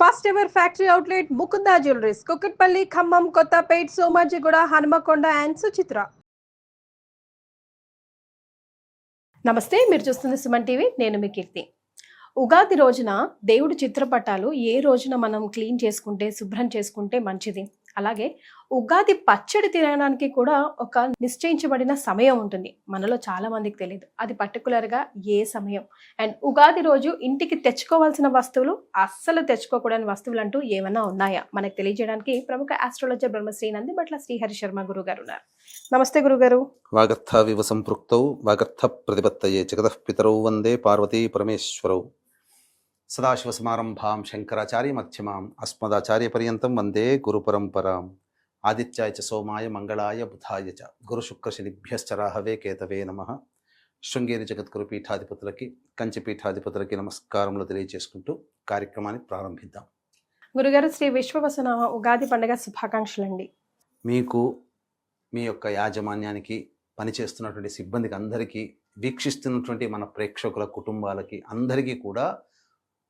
First ever factory outlet Mukunda jewelleries, Kukatpally, Khammam, Kothapet, Somajiguda, Hanamkonda and Suchitra. నమస్తే, మీరు చూస్తుంది సుమన్ టీవీ. నేను మీ కీర్తి. ఉగాది రోజున దేవుడి చిత్రపటాలు ఏ రోజున మనం క్లీన్ చేసుకుంటే, శుభ్రం చేసుకుంటే మంచిది. అలాగే ఉగాది పచ్చడి తినడానికి కూడా ఒక నిశ్చయించబడిన సమయం ఉంటుంది. మనలో చాలా మందికి తెలియదు అది పర్టికులర్గా ఏ సమయం. అండ్ ఉగాది రోజు ఇంటికి తెచ్చుకోవాల్సిన వస్తువులు, అస్సలు తెచ్చుకోకూడని వస్తువులు అంటూ ఏమైనా ఉన్నాయా మనకు తెలియజేయడానికి ప్రముఖ ఆస్ట్రాలజర్ బ్రహ్మశ్రీ నందిబట్ల శ్రీహరి శర్మ గురువు గారు ఉన్నారు. నమస్తే గురుగారు. వాగర్థ వివ సంపృక్తౌ వాగర్థ ప్రతిపత్తయే జగతః పితరౌ వందే పార్వతీ పరమేశ్వరౌ. సదాశివసమారంభాం శంకరాచార్య మధ్యమాం అస్మదాచార్య పర్యంతం వందే గురు పరంపరాం. ఆదిత్యాయ చ సోమాయ మంగళాయ బుధాయ చ గురు శుక్ర శనిభ్యశ్చ రాహవే కేతవే నమః. శృంగేరి జగద్గురు పీఠాధిపతులకి, కంచి పీఠాధిపతులకి నమస్కారములు తెలియజేసుకుంటూ కార్యక్రమాన్ని ప్రారంభిద్దాం. గురుగారు, శ్రీ విశ్వవసనామ ఉగాది పండుగ శుభాకాంక్షలండి. మీకు, మీ యొక్క యాజమాన్యానికి, పనిచేస్తున్నటువంటి సిబ్బందికి అందరికీ, వీక్షిస్తున్నటువంటి మన ప్రేక్షకుల కుటుంబాలకి అందరికీ కూడా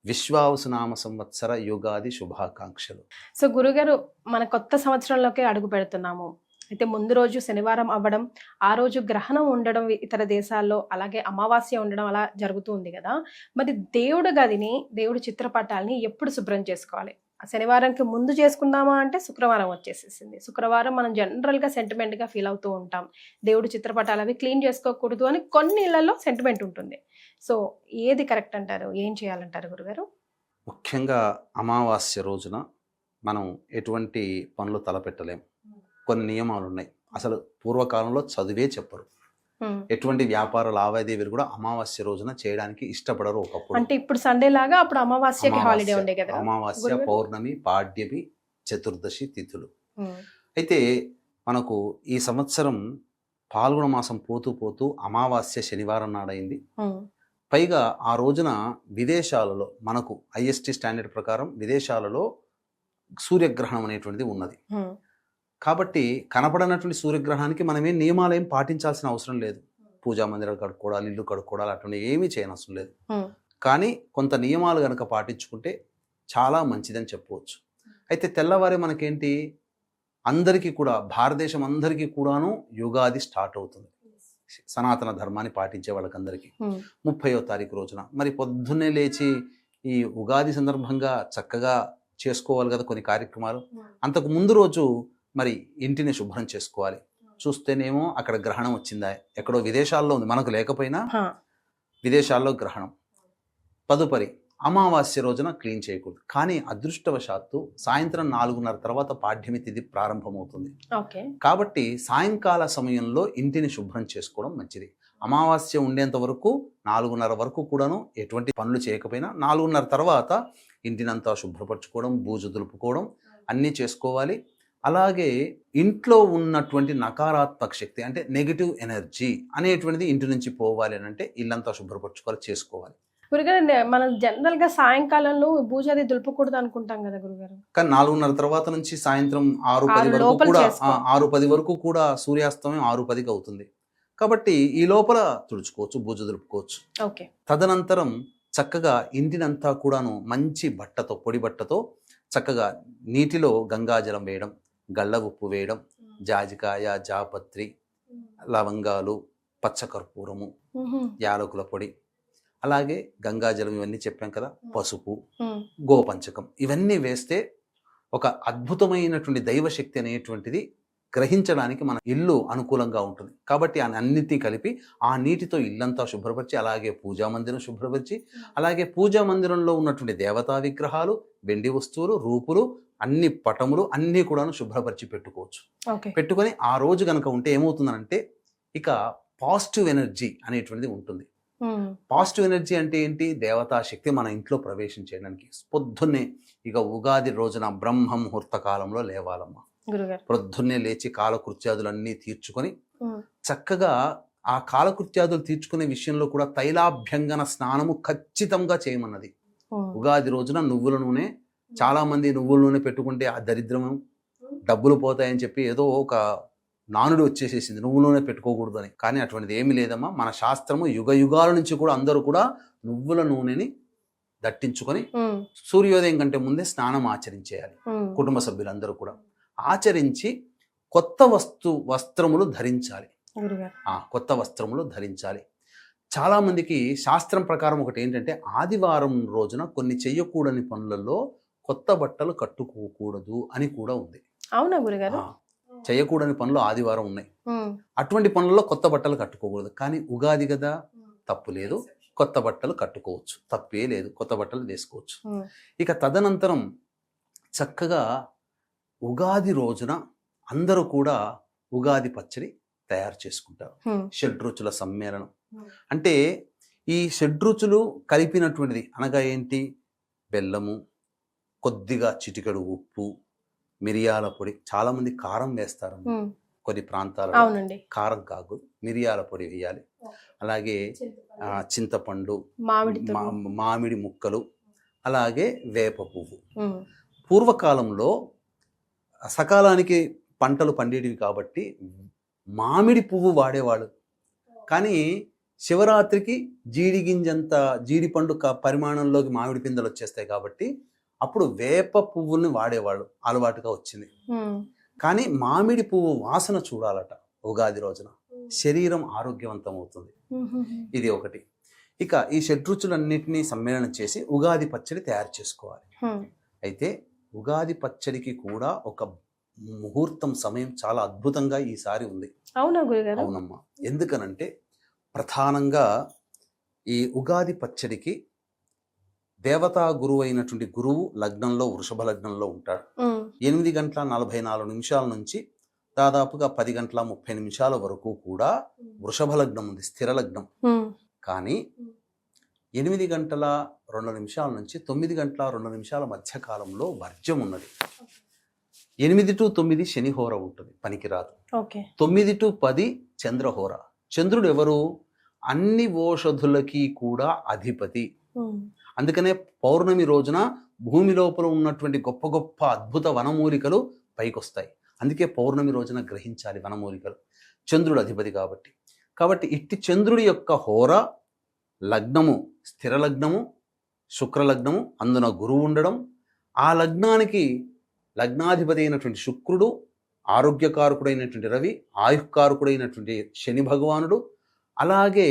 విశ్వావసునామ సంవత్సర యుగాది శుభాకాంక్షలు. సో గురుగారు, మన కొత్త సంవత్సరంలోకి అడుగు పెడుతున్నాము. అయితే ముందు రోజు శనివారం అవ్వడం, ఆ రోజు గ్రహణం ఉండడం ఇతర దేశాల్లో, అలాగే అమావాస్య ఉండడం అలా జరుగుతూ ఉంది కదా. మరి దేవుడి గదిని, దేవుడి చిత్రపటాలని ఎప్పుడు శుభ్రం చేసుకోవాలి? శనివారంకి ముందు చేసుకుందామా అంటే శుక్రవారం వచ్చేసేసింది. శుక్రవారం మనం జనరల్గా సెంటిమెంట్గా ఫీల్ అవుతూ ఉంటాం. దేవుడి చిత్రపటాలు అవి క్లీన్ చేసుకోకూడదు అని కొన్ని ఇళ్లలో సెంటిమెంట్ ఉంటుంది. సో ఏది కరెక్ట్ అంటారు? ఏం చేయాలంటారు గురుగారు? ముఖ్యంగా అమావాస్య రోజున మనం ఎటువంటి పనులు తలపెట్టలేం. కొన్ని నియమాలు ఉన్నాయి. అసలు పూర్వకాలంలో చదివే చెప్పరు. ఎటువంటి వ్యాపార లావాదేవీలు కూడా అమావాస్య రోజున చేయడానికి ఇష్టపడరు. ఒకప్పుడు అంటే ఇప్పుడు సండే లాగా అప్పుడు అమావాస్యకి హాలిడే ఉండే కదా. అమావాస్య, పౌర్ణమి, పాడ్యమి, చతుర్దశి తిథులు. అయితే మనకు ఈ సంవత్సరం పాల్గొన మాసం పోతూ పోతూ అమావాస్య శనివారం నాడైంది. పైగా ఆ రోజున విదేశాలలో, మనకు ఐఎస్టీ స్టాండర్డ్ ప్రకారం విదేశాలలో సూర్యగ్రహణం అనేటువంటిది ఉన్నది. కాబట్టి కనపడనటువంటి సూర్యగ్రహణానికి మనమేం నియమాలు ఏం పాటించాల్సిన అవసరం లేదు. పూజా మందిరాలు కడుక్కోవడాలు, ఇల్లు కడుక్కోవడాలు అటువంటి ఏమీ చేయనవసరం లేదు. కానీ కొంత నియమాలు కనుక పాటించుకుంటే చాలా మంచిదని చెప్పవచ్చు. అయితే తెల్లవారే మనకేంటి, అందరికీ కూడా, భారతదేశం అందరికీ కూడాను యుగాది స్టార్ట్ అవుతుంది. సనాతన ధర్మాన్ని పాటించే వాళ్ళకందరికీ 30వ తారీఖు రోజున మరి పొద్దున్నే లేచి ఈ ఉగాది సందర్భంగా చక్కగా చేసుకోవాలి కదా కొన్ని కార్యక్రమాలు. అంతకు ముందు రోజు మరి ఇంటిని శుభ్రం చేసుకోవాలి. చూస్తేనేమో అక్కడ గ్రహణం వచ్చిందా, ఎక్కడో విదేశాల్లో ఉంది, మనకు లేకపోయినా విదేశాల్లో గ్రహణం. తదుపరి అమావాస్య రోజున క్లీన్ చేయకూడదు. కానీ అదృష్టవశాత్తు సాయంత్రం 4:30 తర్వాత పాడ్యమి తిథి ప్రారంభమవుతుంది. కాబట్టి సాయంకాల సమయంలో ఇంటిని శుభ్రం చేసుకోవడం మంచిది. అమావాస్య ఉండేంత వరకు 4:30 వరకు కూడాను ఎటువంటి పనులు చేయకపోయినా 4:30 తర్వాత ఇంటినంతా శుభ్రపరచుకోవడం, బూజు దులుపుకోవడం అన్నీ చేసుకోవాలి. అలాగే ఇంట్లో ఉన్నటువంటి నకారాత్మక శక్తి, అంటే నెగిటివ్ ఎనర్జీ అనేటువంటిది ఇంటి నుంచి పోవాలి అని అంటే ఇల్లంతా శుభ్రపరచుకోవాలి, చేసుకోవాలి. గురుగారు, మనం జనరల్ గా సాయంకాలంలో బూజాది దులుపకూడదు అనుకుంటాం కదా గురుగారు. కానీ 4:30 తర్వాత నుంచి సాయంత్రం 6:10 వరకు కూడా 6:10 వరకు కూడా సూర్యాస్తమయం 6:10కి అవుతుంది. కాబట్టి ఈ లోపల తుడుచుకోవచ్చు, బూజు దులుపుకోవచ్చు. తదనంతరం చక్కగా ఇంటినంతా కూడాను మంచి బట్టతో, పొడి బట్టతో చక్కగా నీటిలో గంగాజలం వేయడం, గళ్ళ ఉప్పు వేయడం, జాజికాయ, జాపత్రి, లవంగాలు, పచ్చకర్పూరము, యాలకుల పొడి, అలాగే గంగాజలం, ఇవన్నీ చెప్పాం కదా, పసుపు, గోపంచకం, ఇవన్నీ వేస్తే ఒక అద్భుతమైనటువంటి దైవశక్తి అనేటువంటిది గ్రహించడానికి మన ఇల్లు అనుకూలంగా ఉంటుంది. కాబట్టి అన్నిటినీ కలిపి ఆ నీటితో ఇల్లంతా శుభ్రపరిచి, అలాగే పూజా మందిరం శుభ్రపరిచి, అలాగే పూజా మందిరంలో ఉన్నటువంటి దేవతా విగ్రహాలు, వెండి వస్తువులు, రూపులు, అన్ని పటములు అన్నీ కూడాను శుభ్రపరిచి పెట్టుకోవచ్చు. పెట్టుకొని ఆ రోజు కనుక ఉంటే ఏమవుతుందనంటే ఇక పాజిటివ్ ఎనర్జీ అనేటువంటిది ఉంటుంది. పాజిటివ్ ఎనర్జీ అంటే ఏంటి? దేవతా శక్తి మన ఇంట్లో ప్రవేశం చేయడానికి పొద్దున్నే, ఇక ఉగాది రోజున బ్రహ్మ ముహూర్త కాలంలో లేవాలమ్మా. పొద్దున్నే లేచి కాలకృత్యాదులన్నీ తీర్చుకొని చక్కగా, ఆ కాలకృత్యాదులు తీర్చుకునే విషయంలో కూడా తైలాభ్యంగన స్నానము ఖచ్చితంగా చేయమన్నది. ఉగాది రోజున నువ్వుల నూనె, చాలా మంది నువ్వుల నూనె పెట్టుకుంటే ఆ దరిద్రము, డబ్బులు పోతాయని చెప్పి ఏదో ఒక నానుడు వచ్చేసేసింది, నువ్వుల నూనె పెట్టుకోకూడదు అని. కానీ అటువంటిది ఏమీ లేదమ్మా. మన శాస్త్రము యుగ యుగాల నుంచి కూడా అందరూ కూడా నువ్వుల నూనెని దట్టించుకొని సూర్యోదయం కంటే ముందే స్నానం ఆచరించేయాలి కుటుంబ సభ్యులందరూ కూడా. ఆచరించి కొత్త వస్త్రములు ధరించాలి. కొత్త వస్త్రములు ధరించాలి. చాలా మందికి శాస్త్రం ప్రకారం ఒకటి ఏంటంటే ఆదివారం రోజున కొన్ని చెయ్యకూడని పనులలో కొత్త బట్టలు కట్టుకోకూడదు అని కూడా ఉంది. అవునా గురుగారు? చేయకూడని పనులు ఆదివారం ఉన్నాయి. అటువంటి పనులలో కొత్త బట్టలు కట్టుకోకూడదు. కానీ ఉగాది కదా, తప్పు లేదు, కొత్త బట్టలు కట్టుకోవచ్చు, తప్పే లేదు, కొత్త బట్టలు వేసుకోవచ్చు. ఇక తదనంతరం చక్కగా ఉగాది రోజున అందరూ కూడా ఉగాది పచ్చడి తయారు చేసుకుంటారు. షడ్రుచుల సమ్మేళనం అంటే ఈ షడ్రుచులు కలిపినటువంటిది అనగా ఏంటి? బెల్లము, కొద్దిగా చిటికెడు ఉప్పు, మిరియాల పొడి. చాలా మంది కారం వేస్తారు కొన్ని ప్రాంతాలలో. కారం కాకూడదు, మిరియాల పొడి వేయాలి. అలాగే చింతపండు, మామిడి ముక్కలు, అలాగే వేప పువ్వు. పూర్వకాలంలో సకాలానికి పంటలు పండేటివి కాబట్టి మామిడి పువ్వు వాడేవాళ్ళు. కానీ శివరాత్రికి జీడిపండు పరిమాణంలోకి మామిడి పిందెలు వచ్చేస్తాయి కాబట్టి అప్పుడు వేప పువ్వుని వాడేవాళ్ళు, అలవాటుగా వచ్చింది. కానీ మామిడి పువ్వు వాసన చూడాలట ఉగాది రోజున, శరీరం ఆరోగ్యవంతం అవుతుంది. ఇది ఒకటి. ఇక ఈ షడ్రుచులన్నిటినీ సమ్మేళనం చేసి ఉగాది పచ్చడి తయారు చేసుకోవాలి. అయితే ఉగాది పచ్చడికి కూడా ఒక ముహూర్తం, సమయం చాలా అద్భుతంగా ఈసారి ఉంది. అవునా గురుగారు? అవునమ్మా. ఎందుకనంటే ప్రధానంగా ఈ ఉగాది పచ్చడికి దేవతా గురువు అయినటువంటి గురువు లగ్నంలో, వృషభ లగ్నంలో ఉంటాడు. 8:44 నుంచి దాదాపుగా 10:30 వరకు కూడా వృషభ లగ్నం ఉంది, స్థిర లగ్నం. కానీ 8:02 నుంచి 9:02 మధ్య కాలంలో వర్జ్యం ఉన్నది. 8 to 9 శనిహోర ఉంటుంది, పనికిరాదు. 9 to 10 చంద్రహోర. చంద్రుడు ఎవరు? అన్ని ఓషధులకి కూడా అధిపతి. అందుకనే పౌర్ణమి రోజున భూమి లోపల ఉన్నటువంటి గొప్ప గొప్ప అద్భుత వనమూలికలు పైకొస్తాయి. అందుకే పౌర్ణమి రోజున గ్రహించాలి వనమూలికలు, చంద్రుడు అధిపతి కాబట్టి ఇట్టి చంద్రుడి యొక్క హోర లగ్నము, స్థిర లగ్నము, శుక్రలగ్నము, అందున గురువు ఉండడం, ఆ లగ్నానికి లగ్నాధిపతి అయినటువంటి శుక్రుడు, ఆరోగ్యకారకుడైనటువంటి రవి, ఆయుఃకారకుడైనటువంటి శని భగవానుడు, అలాగే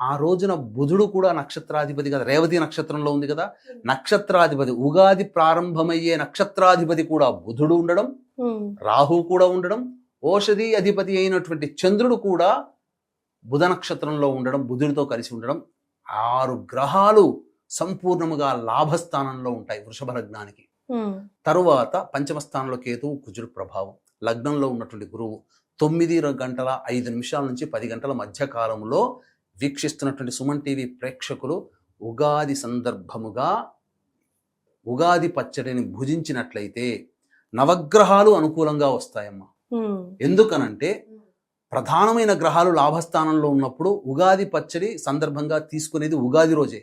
ఆ రోజున బుధుడు కూడా నక్షత్రాధిపతి కదా, రేవతి నక్షత్రంలో ఉంది కదా, నక్షత్రాధిపతి, ఉగాది ప్రారంభమయ్యే నక్షత్రాధిపతి కూడా బుధుడు ఉండడం, రాహు కూడా ఉండడం, ఓషధి అధిపతి అయినటువంటి చంద్రుడు కూడా బుధ నక్షత్రంలో ఉండడం, బుధుడితో కలిసి ఉండడం, 6 గ్రహాలు సంపూర్ణముగా లాభస్థానంలో ఉంటాయి వృషభ లగ్నానికి. తరువాత పంచమ స్థానంలో కేతువు, కుజుడు ప్రభావం, లగ్నంలో ఉన్నటువంటి గురువు 9:05 నుంచి 10 గంటల మధ్య కాలంలో వీక్షిస్తున్నటువంటి సుమన్ టీవీ ప్రేక్షకులు ఉగాది సందర్భముగా ఉగాది పచ్చడిని భుజించినట్లయితే నవగ్రహాలు అనుకూలంగా వస్తాయమ్మా. ఎందుకనంటే ప్రధానమైన గ్రహాలు లాభస్థానంలో ఉన్నప్పుడు ఉగాది పచ్చడి సందర్భంగా తీసుకునేది ఉగాది రోజే.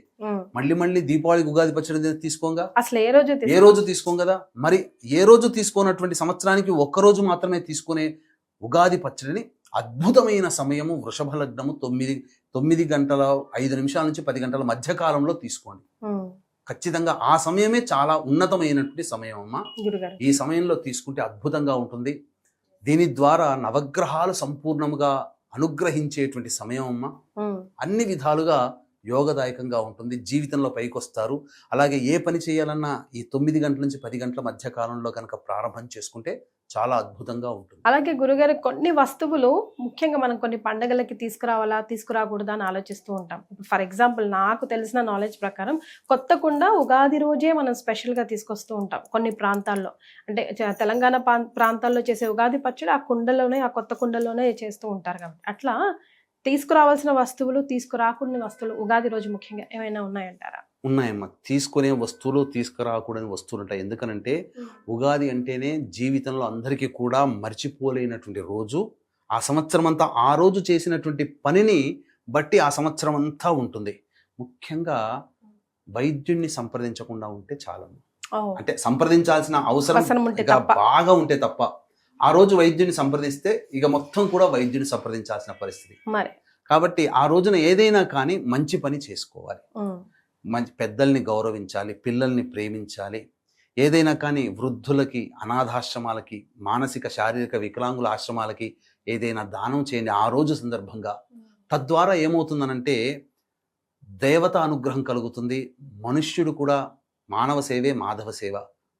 మళ్ళీ దీపావళికి ఉగాది పచ్చడి తీసుకోగా, అసలు ఏ రోజు తీసుకోం కదా. మరి ఏ రోజు తీసుకోనటువంటి సంవత్సరానికి ఒక్కరోజు మాత్రమే తీసుకునే ఉగాది పచ్చడిని అద్భుతమైన సమయము వృషభ లగ్నము 9:05 నుంచి 10 గంటల మధ్య కాలంలో తీసుకోండి. ఖచ్చితంగా ఆ సమయమే చాలా ఉన్నతమైనటువంటి సమయం అమ్మా. ఈ సమయంలో తీసుకుంటే అద్భుతంగా ఉంటుంది. దీని ద్వారా నవగ్రహాలు సంపూర్ణముగా అనుగ్రహించేటువంటి సమయం అమ్మా. అన్ని విధాలుగా యోగదాయకంగా ఉంటుంది, జీవితంలో పైకొస్తారు. అలాగే ఏ పని చేయాలన్నా ఈ 9 గంటల నుంచి 10 గంటల మధ్య కాలంలో కనుక ప్రారంభం చేసుకుంటే చాలా అద్భుతంగా ఉంటుంది. అలాగే గురుగారు, కొన్ని వస్తువులు ముఖ్యంగా మనం కొన్ని పండుగలకి తీసుకురావాలా తీసుకురాకూడదా అని ఆలోచిస్తూ ఉంటాం. ఫర్ ఎగ్జాంపుల్, నాకు తెలిసిన నాలెడ్జ్ ప్రకారం కొత్త కుండ ఉగాది రోజే మనం స్పెషల్గా తీసుకొస్తూ ఉంటాం కొన్ని ప్రాంతాల్లో. అంటే తెలంగాణ ప్రాంతాల్లో చేసే ఉగాది పచ్చడి ఆ కుండలోనే, ఆ కొత్త కుండలోనే చేస్తూ ఉంటారు కాబట్టి, అట్లా తీసుకురావాల్సిన వస్తువులు, తీసుకురాకూడని వస్తువులు ఉగాది రోజు ముఖ్యంగా ఏమైనా ఉన్నాయంటారా? ఉన్నాయమ్మా. తీసుకునే వస్తువులు, తీసుకురాకూడని వస్తువులు ఉంటాయి. ఎందుకనంటే ఉగాది అంటేనే జీవితంలో అందరికీ కూడా మర్చిపోలేనటువంటి రోజు. ఆ సంవత్సరం అంతా ఆ రోజు చేసినటువంటి పనిని బట్టి ఆ సంవత్సరం అంతా ఉంటుంది. ముఖ్యంగా వైద్యుడిని సంప్రదించకుండా ఉంటే చాలు. అంటే సంప్రదించాల్సిన అవసరం బాగా ఉంటే తప్ప ఆ రోజు వైద్యుని సంప్రదిస్తే ఇక మొత్తం కూడా వైద్యుని సంప్రదించాల్సిన పరిస్థితి. కాబట్టి ఆ రోజున ఏదైనా కానీ మంచి పని చేసుకోవాలి. మంచి పెద్దల్ని గౌరవించాలి, పిల్లల్ని ప్రేమించాలి. ఏదైనా కానీ వృద్ధులకి, అనాథాశ్రమాలకి, మానసిక శారీరక వికలాంగుల ఆశ్రమాలకి ఏదైనా దానం చేయండి ఆ రోజు సందర్భంగా. తద్వారా ఏమవుతుందనంటే దేవత అనుగ్రహం కలుగుతుంది. మనుష్యుడు కూడా మానవ సేవే మాధవ సేవ.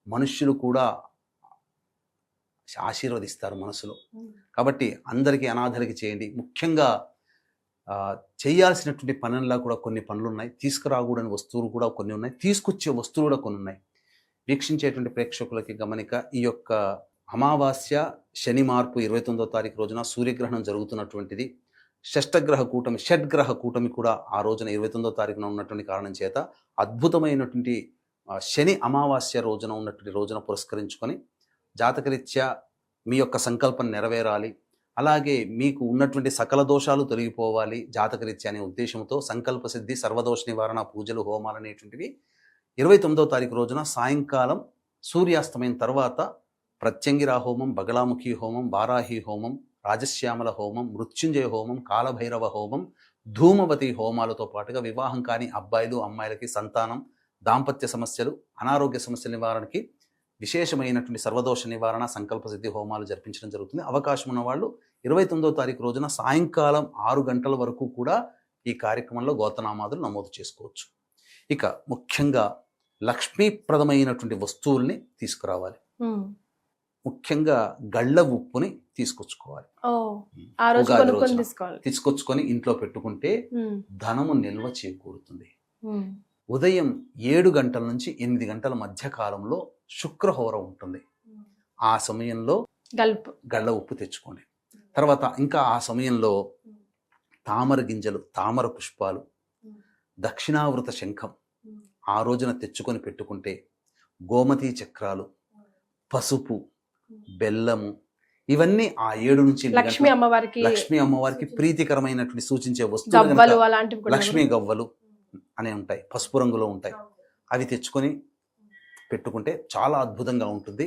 మనుష్యులు కూడా ఆశీర్వదిస్తారు మనసులో. కాబట్టి అందరికీ అనాథలకి చేయండి. ముఖ్యంగా చేయాల్సినటువంటి పనుల్లో కూడా కొన్ని పనులు ఉన్నాయి, తీసుకురాకూడని వస్తువులు కూడా కొన్ని ఉన్నాయి, తీసుకొచ్చే వస్తువులు కూడా కొన్ని ఉన్నాయి. వీక్షించేటువంటి ప్రేక్షకులకి గమనిక, ఈ యొక్క అమావాస్య శని మార్పు 29వ తారీఖు రోజున సూర్యగ్రహణం జరుగుతున్నటువంటిది. షడ్గ్రహ కూటమి కూడా ఆ రోజున 29వ తారీఖున ఉన్నటువంటి కారణం చేత అద్భుతమైనటువంటి శని అమావాస్య రోజున ఉన్నటువంటి రోజున పురస్కరించుకొని జాతకరీత్యా మీ యొక్క సంకల్పం నెరవేరాలి, అలాగే మీకు ఉన్నటువంటి సకల దోషాలు తొలగిపోవాలి జాతకరీత్యా అనే ఉద్దేశంతో సంకల్ప సిద్ధి, సర్వదోష నివారణ పూజలు, హోమాలు అనేటువంటివి 29వ తారీఖు రోజున సాయంకాలం సూర్యాస్తమయం తర్వాత ప్రత్యంగిరా హోమం, బగలాముఖి హోమం, వారాహి హోమం, రాజశ్యామల హోమం, మృత్యుంజయ హోమం, కాలభైరవ హోమం, ధూమవతి హోమాలతో పాటుగా వివాహం కాని అబ్బాయిలు అమ్మాయిలకి సంతానం, దాంపత్య సమస్యలు, అనారోగ్య సమస్యల నివారణకి విశేషమైనటువంటి సర్వదోష నివారణ, సంకల్ప సిద్ధి హోమాలు జరిపించడం జరుగుతుంది. అవకాశం ఉన్న వాళ్ళు 29వ తారీఖు రోజున సాయంకాలం 6 గంటల వరకు కూడా ఈ కార్యక్రమంలో గోత్రనామాదులు నమోదు చేసుకోవచ్చు. ఇక ముఖ్యంగా లక్ష్మీప్రదమైనటువంటి వస్తువుల్ని తీసుకురావాలి. ముఖ్యంగా గళ్ళ ఉప్పుని తీసుకొచ్చుకోవాలి. తీసుకొచ్చుకొని ఇంట్లో పెట్టుకుంటే ధనము నిల్వ చేకూరుతుంది. ఉదయం 7 గంటల నుంచి 8 గంటల మధ్య కాలంలో శుక్రహోర ఉంటుంది. ఆ సమయంలో గళ్ళ ఉప్పు తెచ్చుకోండి. తర్వాత ఇంకా ఆ సమయంలో తామర గింజలు, తామర పుష్పాలు, దక్షిణావృత శంఖం ఆ రోజున తెచ్చుకొని పెట్టుకుంటే, గోమతీ చక్రాలు, పసుపు, బెల్లము, ఇవన్నీ ఆ 7 నుంచి లక్ష్మీ అమ్మవారికి ప్రీతికరమైనటువంటి సూచించే వస్తువులు. లక్ష్మీ గవ్వలు అనే ఉంటాయి, పసుపు రంగులో ఉంటాయి. అవి తెచ్చుకొని పెట్టుకుంటే చాలా అద్భుతంగా ఉంటుంది.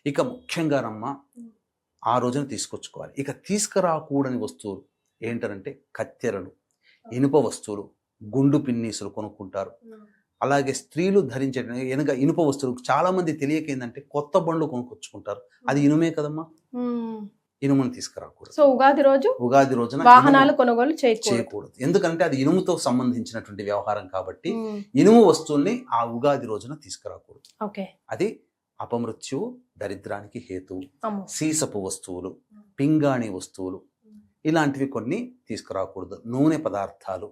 ఇక ముఖ్యంగా నమ్మ ఆ రోజున తీసుకొచ్చుకోవాలి. ఇక తీసుకురాకూడని వస్తువులు ఏంటంటే కత్తెరలు, ఇనుప వస్తువులు, గుండు పిన్నీసులు కొనుక్కుంటారు. అలాగే స్త్రీలు ధరించే ఇనుప వస్తువులు చాలా మంది తెలియక ఏంటంటే కొత్త బండ్లు కొనుక్కొచ్చుకుంటారు. అది ఇనుమే కదమ్మా, ఇనుమును తీసుకురాకూడదు. సో ఉగాది రోజున వాహనాలు కొనుగోలు చేయకూడదు. ఎందుకంటే అది ఇనుముతో సంబంధించినటువంటి వ్యవహారం కాబట్టి ఇనుము వస్తువుల్ని ఆ ఉగాది రోజున తీసుకురాకూడదు. అది అపమృత్యువు, దరిద్రానికి హేతువు. సీసపు వస్తువులు, పింగాణి వస్తువులు ఇలాంటివి కొన్ని తీసుకురాకూడదు. నూనె పదార్థాలు,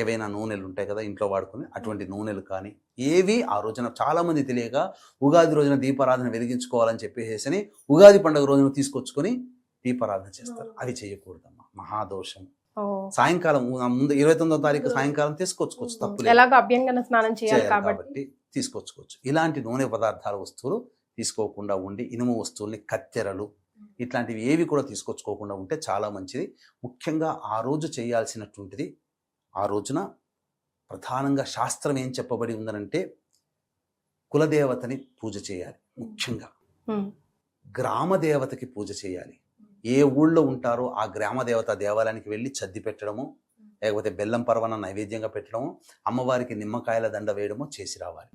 ఏవైనా నూనెలు ఉంటాయి కదా ఇంట్లో వాడుకుని, అటువంటి నూనెలు కానీ ఏవి ఆ రోజున చాలా మంది తెలియక ఉగాది రోజున దీపారాధన వెలిగించుకోవాలని చెప్పేసి ఉగాది పండుగ రోజున తీసుకొచ్చుకొని దీపారాధన చేస్తారు. అవి చేయకూడదమ్మా, మహాదోషం. సాయంకాలం ముందు 29వ తారీఖు సాయంకాలం తీసుకొచ్చుకోవచ్చు, తప్పు ఎలాగో అభ్యంగన స్నానం చేయాలి కాబట్టి తీసుకొచ్చుకోవచ్చు. ఇలాంటి నూనె పదార్థాల వస్తువులు తీసుకోకుండా ఉండి, ఇనుము వస్తువుల్ని, కత్తెరలు ఇట్లాంటివి ఏవి కూడా తీసుకొచ్చుకోకుండా ఉంటే చాలా మంచిది. ముఖ్యంగా ఆ రోజు చేయాల్సినటువంటిది, ఆ రోజున ప్రధానంగా శాస్త్రం ఏం చెప్పబడి ఉందనంటే కులదేవతని పూజ చేయాలి. ముఖ్యంగా గ్రామ దేవతకి పూజ చేయాలి. ఏ ఊళ్ళో ఉంటారో ఆ గ్రామ దేవత దేవాలయానికి వెళ్ళి చద్ది పెట్టడము, లేకపోతే బెల్లం పరవన నైవేద్యంగా పెట్టడము, అమ్మవారికి నిమ్మకాయల దండ వేయడము చేసి రావాలి.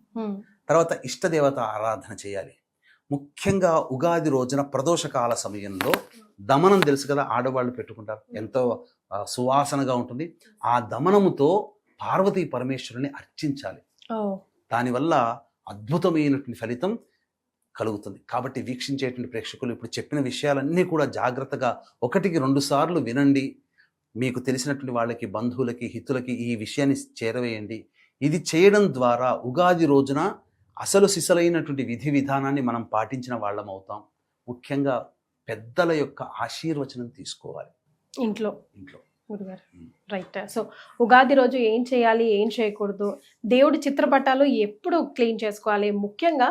తర్వాత ఇష్టదేవత ఆరాధన చేయాలి. ముఖ్యంగా ఉగాది రోజున ప్రదోషకాల సమయంలో దమనం తెలుసు కదా, ఆడవాళ్ళు పెట్టుకుంటారు, ఎంతో సువాసనగా ఉంటుంది. ఆ దమనముతో పార్వతీ పరమేశ్వరుని అర్చించాలి. దానివల్ల అద్భుతమైనటువంటి ఫలితం కలుగుతుంది. కాబట్టి వీక్షించేటువంటి ప్రేక్షకులు ఇప్పుడు చెప్పిన విషయాలన్నీ కూడా జాగ్రత్తగా 1-2 సార్లు వినండి. మీకు తెలిసినటువంటి వాళ్ళకి, బంధువులకి, హితులకి ఈ విషయాన్ని చేరవేయండి. ఇది చేయడం ద్వారా ఉగాది రోజున అసలు సిసలైనటువంటి విధి విధానాన్ని మనం పాటించిన వాళ్ళం అవుతాం. ముఖ్యంగా పెద్దల యొక్క ఆశీర్వచనం తీసుకోవాలి ఇంట్లో. గురుగారు రైట్. సో ఉగాది రోజు ఏం చేయాలి, ఏం చేయకూడదు, దేవుడి చిత్రపటాలు ఎప్పుడు క్లీన్ చేసుకోవాలి, ముఖ్యంగా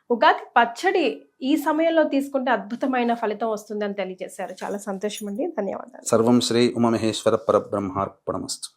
ఉగాది పచ్చడి ఈ సమయంలో తీసుకుంటే అద్భుతమైన ఫలితం వస్తుందని తెలియజేశారు. చాలా సంతోషం అండి, ధన్యవాదాలు. సర్వం శ్రీ ఉమామహేశ్వర పరబ్రహ్మార్పణమస్తు.